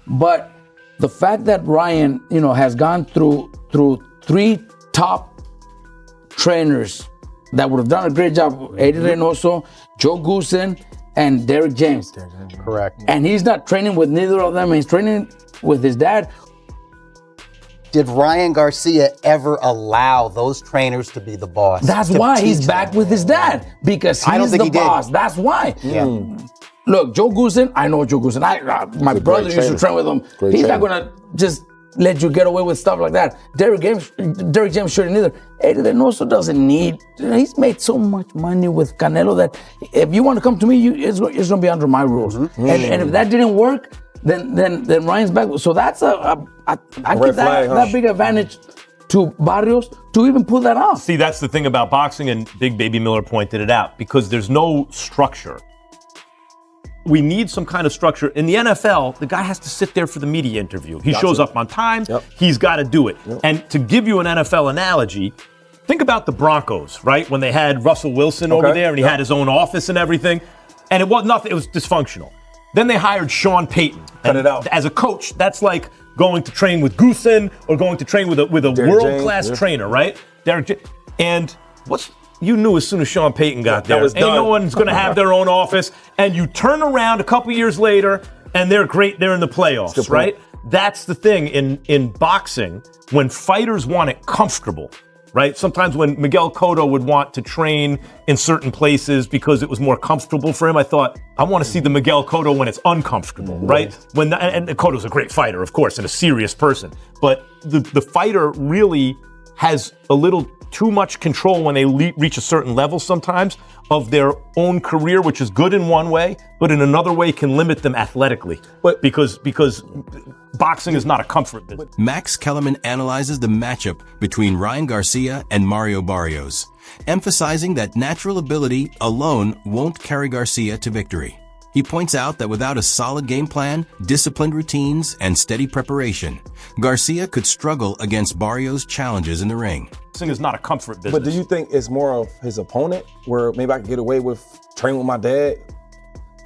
But the fact that Ryan, has gone through 3 top trainers that would have done a great job, Eddie Reynoso, Joe Goosen, and Derrick James. Correct. And he's not training with neither of them. He's training with his dad. Did Ryan Garcia ever allow those trainers to be the boss? That's why he's back with his dad, because he's the boss. That's why. Yeah. Look, Joe Goosen, I know Joe Goosen. My brother used to train with him. He's not going to just let you get away with stuff like that. Derrick James shouldn't either. Eddie Reynoso doesn't need. He's made so much money with Canelo that if you want to come to me, it's going to be under my rules. And if that didn't work, then Ryan's back. So that's I give that big advantage to Barrios to even pull that off. See, that's the thing about boxing, and Big Baby Miller pointed it out, because there's no structure. We need some kind of structure. In the NFL, the guy has to sit there for the media interview. He shows up on time. He's got to do it. And to give you an NFL analogy, think about the Broncos, right? When they had Russell Wilson over there and he had his own office and everything. And it was nothing. It was dysfunctional. Then they hired Sean Payton. Cut it out. As a coach, that's like going to train with Goosen or going to train with a world-class trainer, right? And you knew as soon as Sean Payton got there, ain't no one's going to have their own office. And you turn around a couple years later, and they're great. They're in the playoffs, right? That's the thing in boxing, when fighters want it comfortable, right? Sometimes when Miguel Cotto would want to train in certain places because it was more comfortable for him, I thought, I want to see the Miguel Cotto when it's uncomfortable, right? And Cotto's a great fighter, of course, and a serious person. But the fighter really has a little too much control when they reach a certain level sometimes of their own career, which is good in one way, but in another way can limit them athletically. Because boxing is not a comfort business. Max Kellerman analyzes the matchup between Ryan Garcia and Mario Barrios, emphasizing that natural ability alone won't carry Garcia to victory. He points out that without a solid game plan, disciplined routines, and steady preparation, Garcia could struggle against Barrios' challenges in the ring. Boxing is not a comfort business. But do you think it's more of his opponent, where maybe I can get away with training with my dad,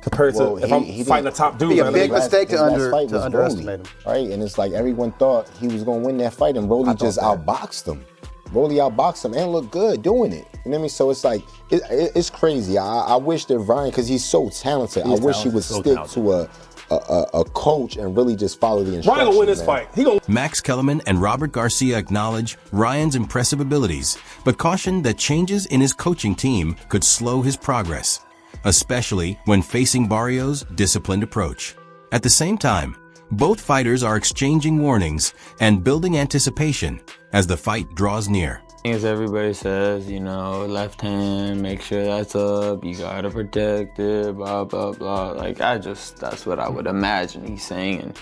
compared to if I'm fighting a top dude? It'd be a big mistake to underestimate him, right? And it's like everyone thought he was going to win that fight, and Rolly just outboxed him. Rolly outboxed him and looked good doing it. You know what I mean? So it's like, it's crazy. I wish that Ryan, because he's so talented, I wish he would stick to a coach and really just follow the instructions. Ryan will win this fight. Max Kellerman and Robert Garcia acknowledge Ryan's impressive abilities, but caution that changes in his coaching team could slow his progress, especially when facing Barrios' disciplined approach. At the same time, both fighters are exchanging warnings and building anticipation as the fight draws near. As everybody says, left hand, make sure that's up, you gotta protect it, blah, blah, blah. That's what I would imagine he's saying. And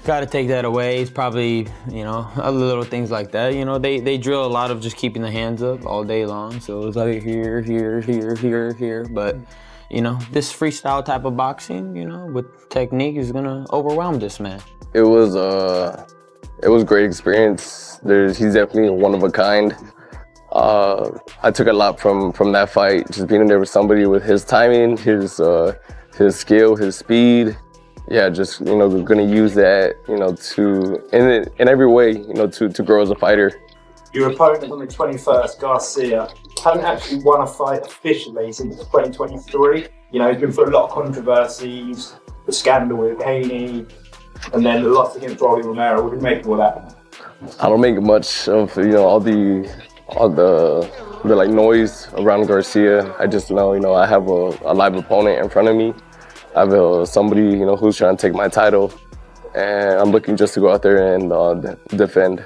gotta take that away. It's probably, little things like that. They drill a lot of just keeping the hands up all day long. So it's like here, here, here, here, here. But, this freestyle type of boxing, with technique is gonna overwhelm this man. It was a great experience. He's definitely one of a kind. I took a lot from that fight, just being in there with somebody with his timing, his skill, his speed. Yeah, just we're gonna use that, to in every way, to grow as a fighter. Your opponent on the 21st, Garcia, hadn't actually won a fight officially since 2023. He's been through a lot of controversies, the scandal with Haney, and then the loss against Rolly Romero. What do you make of all that? I don't make much of all the like noise around Garcia. I just know I have a live opponent in front of me. I have somebody who's trying to take my title, and I'm looking just to go out there and defend.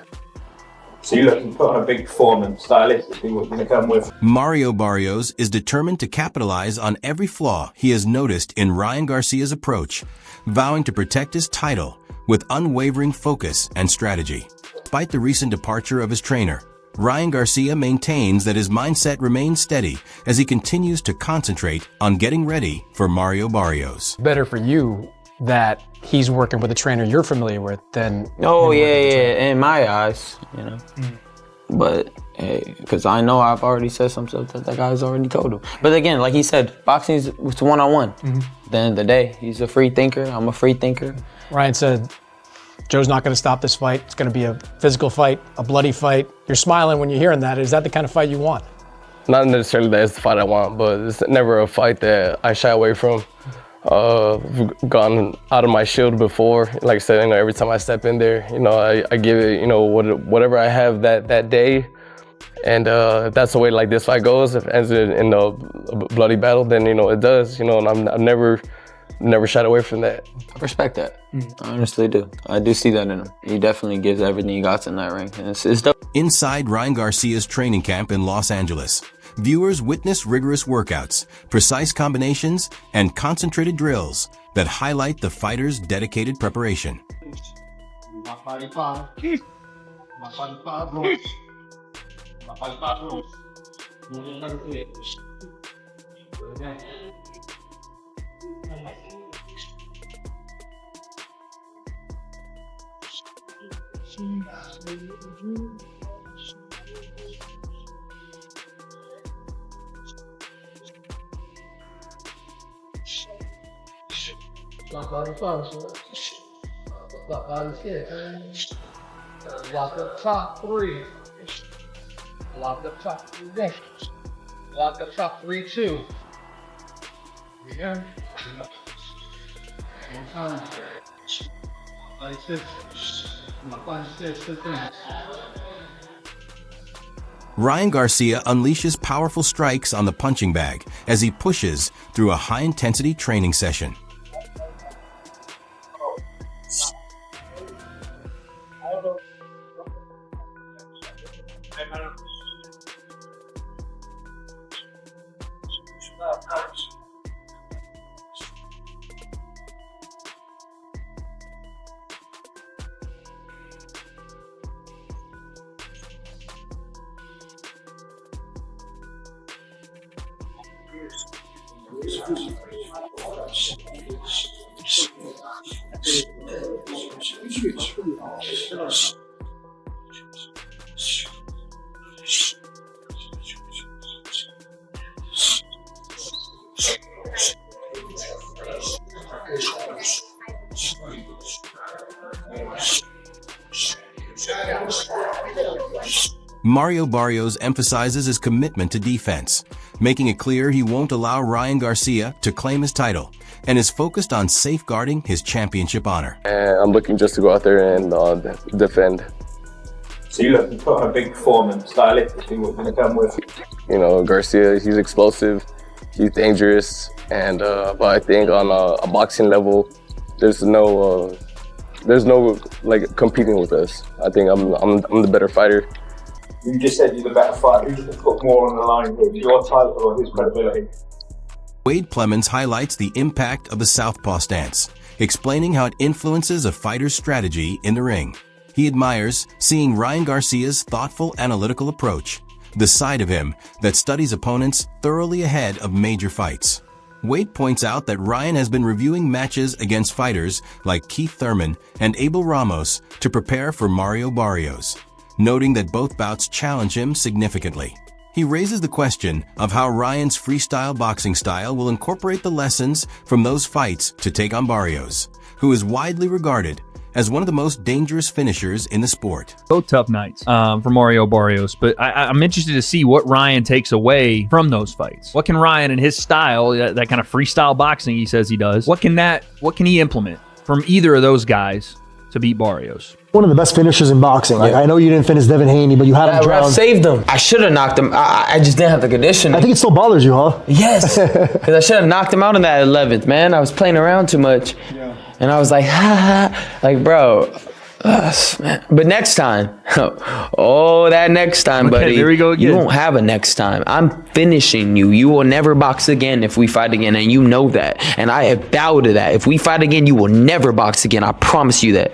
So you're looking to put on a big performance, stylistically, what you're going to come with. Mario Barrios is determined to capitalize on every flaw he has noticed in Ryan Garcia's approach, vowing to protect his title with unwavering focus and strategy. Despite the recent departure of his trainer, Ryan Garcia maintains that his mindset remains steady as he continues to concentrate on getting ready for Mario Barrios. Better for you that he's working with a trainer you're familiar with than... Oh, yeah, in my eyes, But hey, because I know I've already said some stuff that guy's already told him. But again, like he said, boxing is one-on-one. At the end of the day, he's a free thinker. I'm a free thinker. Ryan said, Joe's not going to stop this fight. It's going to be a physical fight, a bloody fight. You're smiling when you're hearing that. Is that the kind of fight you want? Not necessarily that it's the fight I want, but it's never a fight that I shy away from. I've gone out of my shield before. Like I said, every time I step in there, I give it, whatever I have that day. And if that's the way like this fight goes, if it ends in a bloody battle, then it does. And I'm never shied away from that. I respect that. I honestly do. I do see that in him. He definitely gives everything he got in that ring. And it's dope. Inside Ryan Garcia's training camp in Los Angeles, viewers witness rigorous workouts, precise combinations, and concentrated drills that highlight the fighter's dedicated preparation. Lock up top 3. Lock up top 3. Lock up top 3-2. Yeah. One time. Like this. Ryan Garcia unleashes powerful strikes on the punching bag as he pushes through a high-intensity training session. Mario Barrios emphasizes his commitment to defense, making it clear he won't allow Ryan Garcia to claim his title and is focused on safeguarding his championship honor. And I'm looking just to go out there and defend. So you look to put on a big performance, stylistically, what you're going to come with? Garcia, he's explosive, he's dangerous, and but I think on a boxing level, there's no like competing with us. I think I'm the better fighter. You just said you're the better fighter. You just put more on the line with your title or his credibility. Wade Plemons highlights the impact of the southpaw stance, explaining how it influences a fighter's strategy in the ring. He admires seeing Ryan Garcia's thoughtful, analytical approach, the side of him that studies opponents thoroughly ahead of major fights. Wade points out that Ryan has been reviewing matches against fighters like Keith Thurman and Abel Ramos to prepare for Mario Barrios, noting that both bouts challenge him significantly. He raises the question of how Ryan's freestyle boxing style will incorporate the lessons from those fights to take on Barrios, who is widely regarded as one of the most dangerous finishers in the sport. Both tough nights for Mario Barrios, but I'm interested to see what Ryan takes away from those fights. What can Ryan and his style, that kind of freestyle boxing he says he does, what can he implement from either of those guys to beat Barrios? One of the best finishers in boxing. Like, I know you didn't finish Devin Haney, but you had him drowned. I saved him. I should have knocked him. I just didn't have the conditioning. I think it still bothers you, huh? Yes, because I should have knocked him out in that 11th, man. I was playing around too much. Yeah. And I was like, ha, ha, like, bro. Man. But next time, that next time, buddy, there we go again. You won't have a next time. I'm finishing you. You will never box again if we fight again, and you know that. And I have vowed to that. If we fight again, you will never box again. I promise you that.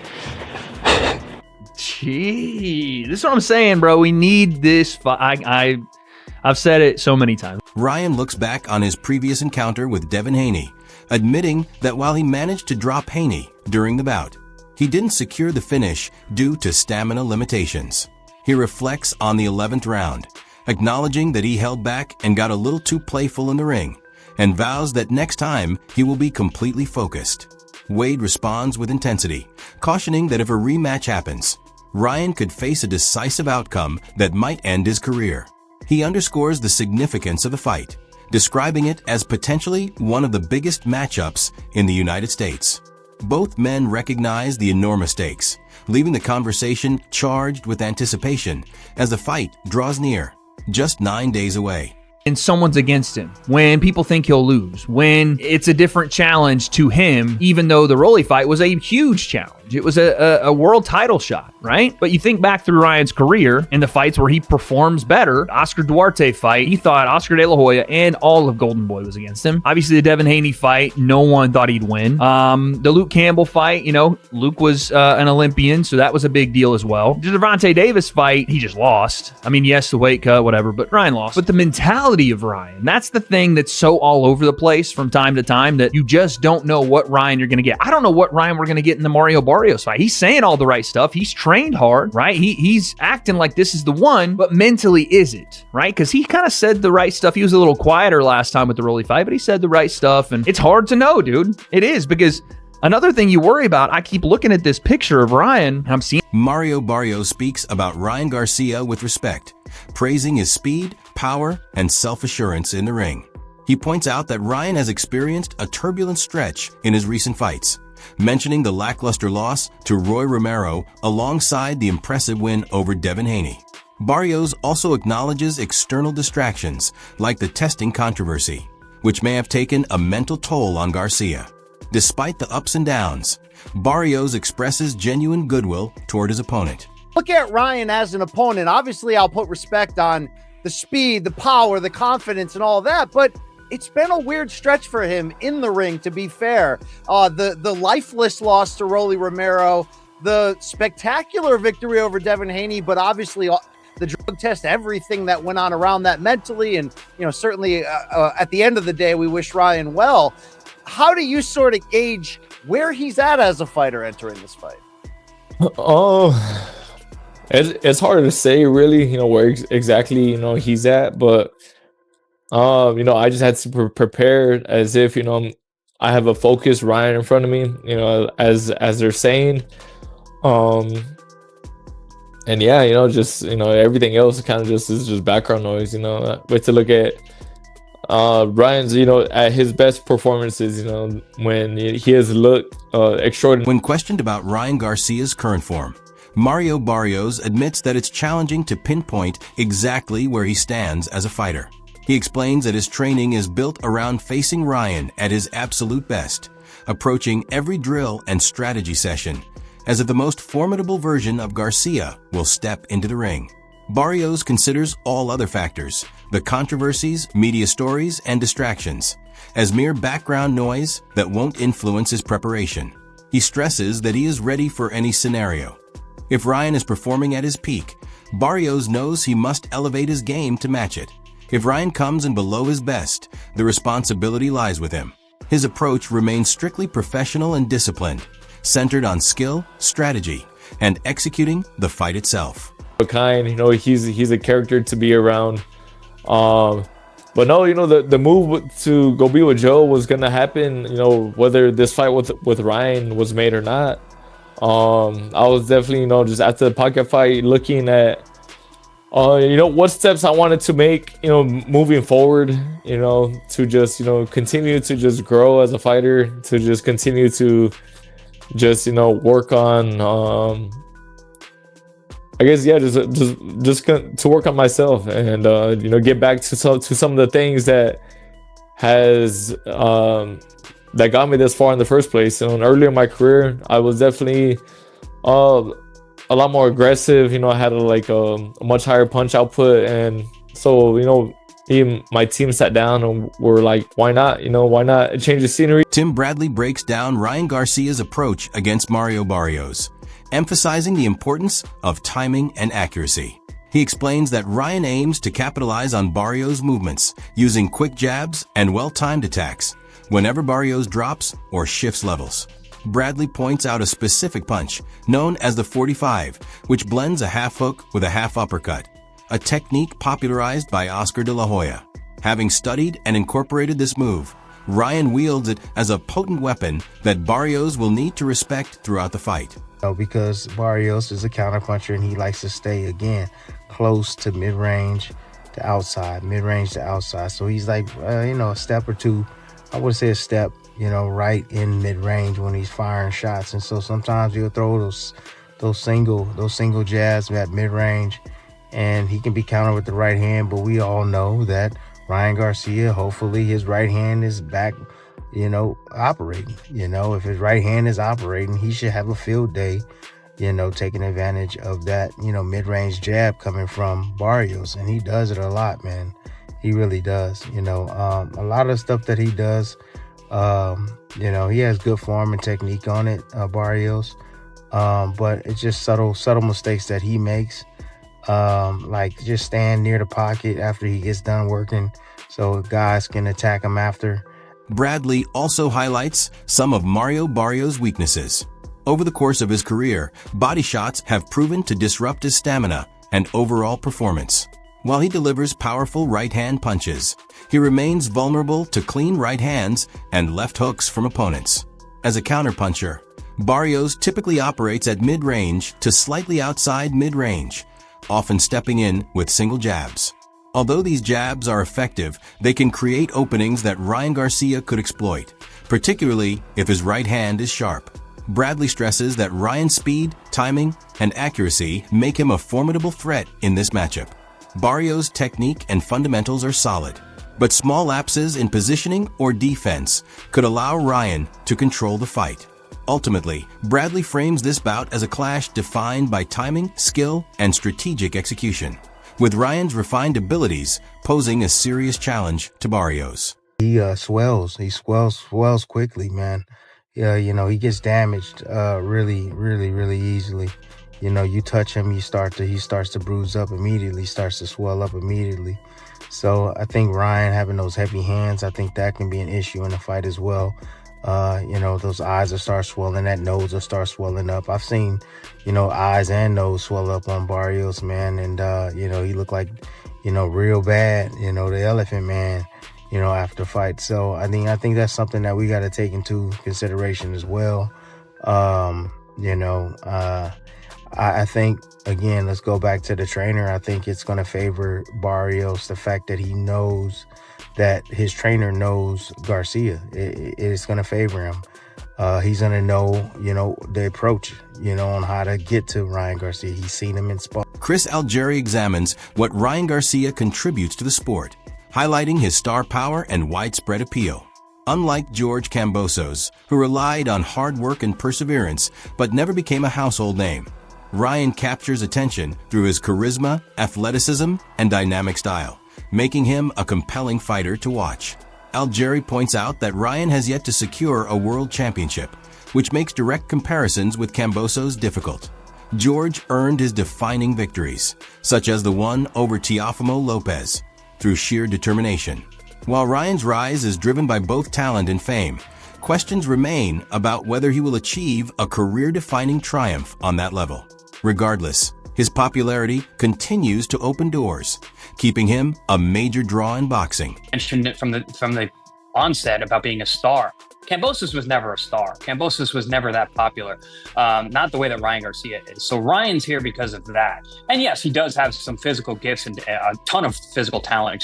Gee, this is what I'm saying, bro. We need this fight. I've said it so many times. Ryan looks back on his previous encounter with Devin Haney, admitting that while he managed to drop Haney during the bout, he didn't secure the finish due to stamina limitations. he reflects on the 11th round, acknowledging that he held back and got a little too playful in the ring, and vows that next time he will be completely focused. Wade responds with intensity, cautioning that if a rematch happens, Ryan could face a decisive outcome that might end his career. He underscores the significance of the fight, describing it as potentially one of the biggest matchups in the United States. Both men recognize the enormous stakes, leaving the conversation charged with anticipation as the fight draws near, just 9 days away. And someone's against him, when people think he'll lose, when it's a different challenge to him, even though the Rolly fight was a huge challenge. It was a world title shot, right? But you think back through Ryan's career and the fights where he performs better. Oscar Duarte fight, he thought Oscar De La Hoya and all of Golden Boy was against him. Obviously, the Devin Haney fight, no one thought he'd win. The Luke Campbell fight, Luke was an Olympian, so that was a big deal as well. The Devontae Davis fight, he just lost. I mean, yes, the weight cut, whatever, but Ryan lost. But the mentality of Ryan, that's the thing that's so all over the place from time to time that you just don't know what Ryan you're going to get. I don't know what Ryan we're going to get in the Mario Barrios fight. He's saying all the right stuff. He's trained hard, right? He's acting like this is the one, but mentally is it, right? Because he kind of said the right stuff. He was a little quieter last time with the Rolly fight, but he said the right stuff, and it's hard to know, dude. It is, because another thing you worry about, I keep looking at this picture of Ryan, and I'm seeing Mario Barrios speaks about Ryan Garcia with respect, praising his speed, power, and self-assurance in the ring. He points out that Ryan has experienced a turbulent stretch in his recent fights, mentioning the lackluster loss to Roy Romero alongside the impressive win over Devin Haney. Barrios also acknowledges external distractions like the testing controversy, which may have taken a mental toll on Garcia. Despite the ups and downs, Barrios expresses genuine goodwill toward his opponent. Look at Ryan as an opponent. Obviously, I'll put respect on the speed, the power, the confidence, and all that, but it's been a weird stretch for him in the ring, to be fair. The lifeless loss to Rolly Romero, the spectacular victory over Devin Haney, but obviously the drug test, everything that went on around that mentally, and certainly at the end of the day, we wish Ryan well. How do you sort of gauge where he's at as a fighter entering this fight? It's hard to say really, where exactly, he's at, but I just had to prepare as if, I have a focused Ryan in front of me, as they're saying. And yeah, just, everything else kind of just is just background noise, But to look at Ryan's, at his best performances, when he has looked extraordinary. When questioned about Ryan Garcia's current form, Mario Barrios admits that it's challenging to pinpoint exactly where he stands as a fighter. He explains that his training is built around facing Ryan at his absolute best, approaching every drill and strategy session as if the most formidable version of Garcia will step into the ring. Barrios considers all other factors, the controversies, media stories, and distractions, as mere background noise that won't influence his preparation. He stresses that he is ready for any scenario. If Ryan is performing at his peak, Barrios knows he must elevate his game to match it. If Ryan comes in below his best, the responsibility lies with him. His approach remains strictly professional and disciplined, centered on skill, strategy, and executing the fight itself. He's a character to be around. But no, the move to go be with Joe was gonna happen, whether this fight with Ryan was made or not. I was definitely, just after the pocket fight looking at what steps I wanted to make, moving forward, to just, continue to just grow as a fighter, to just continue to just, work on, I guess, yeah, just to work on myself and, get back to some of the things that has, that got me this far in the first place. Earlier in my career, I was definitely, a lot more aggressive. I had a much higher punch output, and so my team sat down and were like, why not change the scenery? Tim Bradley breaks down Ryan Garcia's approach against Mario Barrios, emphasizing the importance of timing and accuracy. He explains that Ryan aims to capitalize on Barrios' movements using quick jabs and well-timed attacks whenever Barrios drops or shifts levels. Bradley points out a specific punch, known as the 45, which blends a half hook with a half uppercut, a technique popularized by Oscar de la Hoya. Having studied and incorporated this move, Ryan wields it as a potent weapon that Barrios will need to respect throughout the fight. Because Barrios is a counterpuncher and he likes to stay, again, close to mid-range to outside, mid-range to outside. So he's like, a step or two, I would say a step, right in mid-range when he's firing shots. And so sometimes he'll throw those single jabs at mid-range, and he can be countered with the right hand. But we all know that Ryan Garcia, hopefully his right hand is back, operating. If his right hand is operating, he should have a field day, taking advantage of that, mid-range jab coming from Barrios. And he does it a lot, man. He really does. A lot of stuff that he does, he has good form and technique on it, Barrios. But it's just subtle mistakes that he makes. Like just stand near the pocket after he gets done working so guys can attack him after. Bradley also highlights some of Mario Barrios' weaknesses. Over the course of his career, body shots have proven to disrupt his stamina and overall performance. While he delivers powerful right-hand punches, he remains vulnerable to clean right hands and left hooks from opponents. As a counterpuncher, Barrios typically operates at mid-range to slightly outside mid-range, often stepping in with single jabs. Although these jabs are effective, they can create openings that Ryan Garcia could exploit, particularly if his right hand is sharp. Bradley stresses that Ryan's speed, timing, and accuracy make him a formidable threat in this matchup. Barrios' technique and fundamentals are solid, but small lapses in positioning or defense could allow Ryan to control the fight. Ultimately, Bradley frames this bout as a clash defined by timing, skill, and strategic execution, with Ryan's refined abilities posing a serious challenge to Barrios. He swells quickly, man. Yeah, he gets damaged really easily. You touch him, he starts to bruise up immediately, starts to swell up immediately. So I think Ryan having those heavy hands, I think that can be an issue in the fight as well. Those eyes will start swelling, that nose will start swelling up. I've seen, eyes and nose swell up on Barrios, man. And, he looked like, real bad, the Elephant Man, after fight. So I think that's something that we got to take into consideration as well. I think, again, let's go back to the trainer. I think it's going to favor Barrios, the fact that he knows that his trainer knows Garcia. It's going to favor him. He's going to know, the approach, on how to get to Ryan Garcia. He's seen him in spot. Chris Algieri examines what Ryan Garcia contributes to the sport, highlighting his star power and widespread appeal. Unlike George Kambosos, who relied on hard work and perseverance but never became a household name, Ryan captures attention through his charisma, athleticism, and dynamic style, making him a compelling fighter to watch. Algieri points out that Ryan has yet to secure a world championship, which makes direct comparisons with Kambosos difficult. George earned his defining victories, such as the one over Teofimo Lopez, through sheer determination. While Ryan's rise is driven by both talent and fame, questions remain about whether he will achieve a career-defining triumph on that level. Regardless, his popularity continues to open doors, keeping him a major draw in boxing. Mentioned it from the onset about being a star. Kambosos was never a star. Kambosos was never that popular, not the way that Ryan Garcia is. So Ryan's here because of that. And yes, he does have some physical gifts and a ton of physical talent,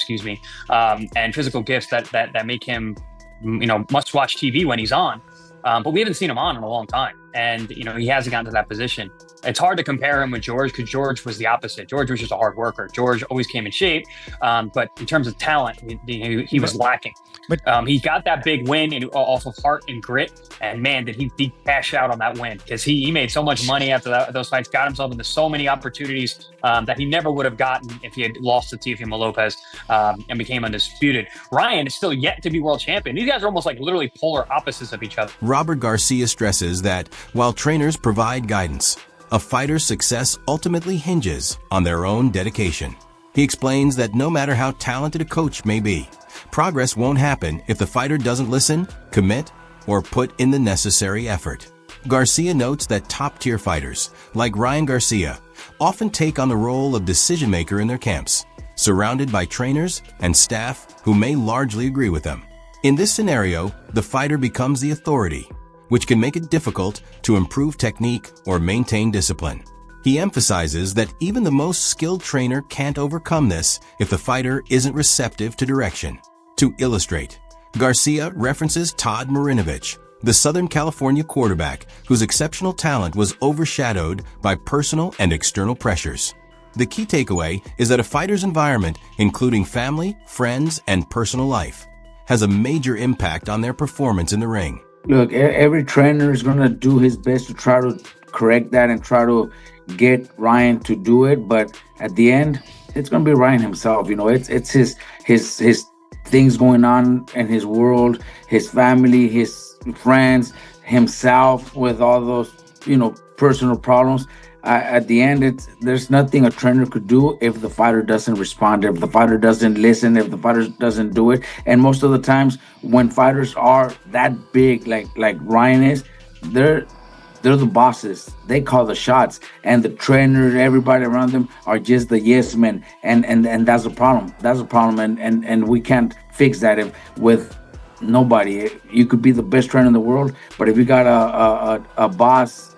and physical gifts that make him, must-watch TV when he's on. But we haven't seen him on in a long time. And, he hasn't gotten to that position. It's hard to compare him with George because George was the opposite. George was just a hard worker. George always came in shape. But in terms of talent, he was lacking. But he got that big win off of heart and grit. And man, did he cash out on that win, because he made so much money after those fights, got himself into so many opportunities that he never would have gotten if he had lost to Teofimo Lopez and became undisputed. Ryan is still yet to be world champion. These guys are almost like literally polar opposites of each other. Robert Garcia stresses that while trainers provide guidance, a fighter's success ultimately hinges on their own dedication. He explains that no matter how talented a coach may be, progress won't happen if the fighter doesn't listen, commit, or put in the necessary effort. Garcia notes that top-tier fighters, like Ryan Garcia, often take on the role of decision-maker in their camps, surrounded by trainers and staff who may largely agree with them. In this scenario, the fighter becomes the authority, which can make it difficult to improve technique or maintain discipline. He emphasizes that even the most skilled trainer can't overcome this if the fighter isn't receptive to direction. To illustrate, Garcia references Todd Marinovich, the Southern California quarterback whose exceptional talent was overshadowed by personal and external pressures. The key takeaway is that a fighter's environment, including family, friends, and personal life, has a major impact on their performance in the ring. Look, every trainer is going to do his best to try to correct that and try to get Ryan to do it, but at the end, it's going to be Ryan himself. You know, it's his things going on in his world, his family, his friends, himself with all those, personal problems. At the end, there's nothing a trainer could do if the fighter doesn't respond, if the fighter doesn't listen, if the fighter doesn't do it. And most of the times when fighters are that big, like Ryan is, they're the bosses. They call the shots, and the trainers, everybody around them are just the yes men. And that's a problem. That's a problem. And we can't fix that with nobody. You could be the best trainer in the world, but if you got a boss,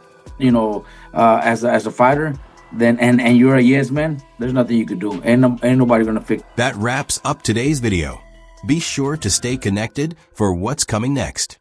as a fighter, then and you're a yes man, there's nothing you could do. Ain't nobody gonna fix. That wraps up today's video. Be sure to stay connected for what's coming next.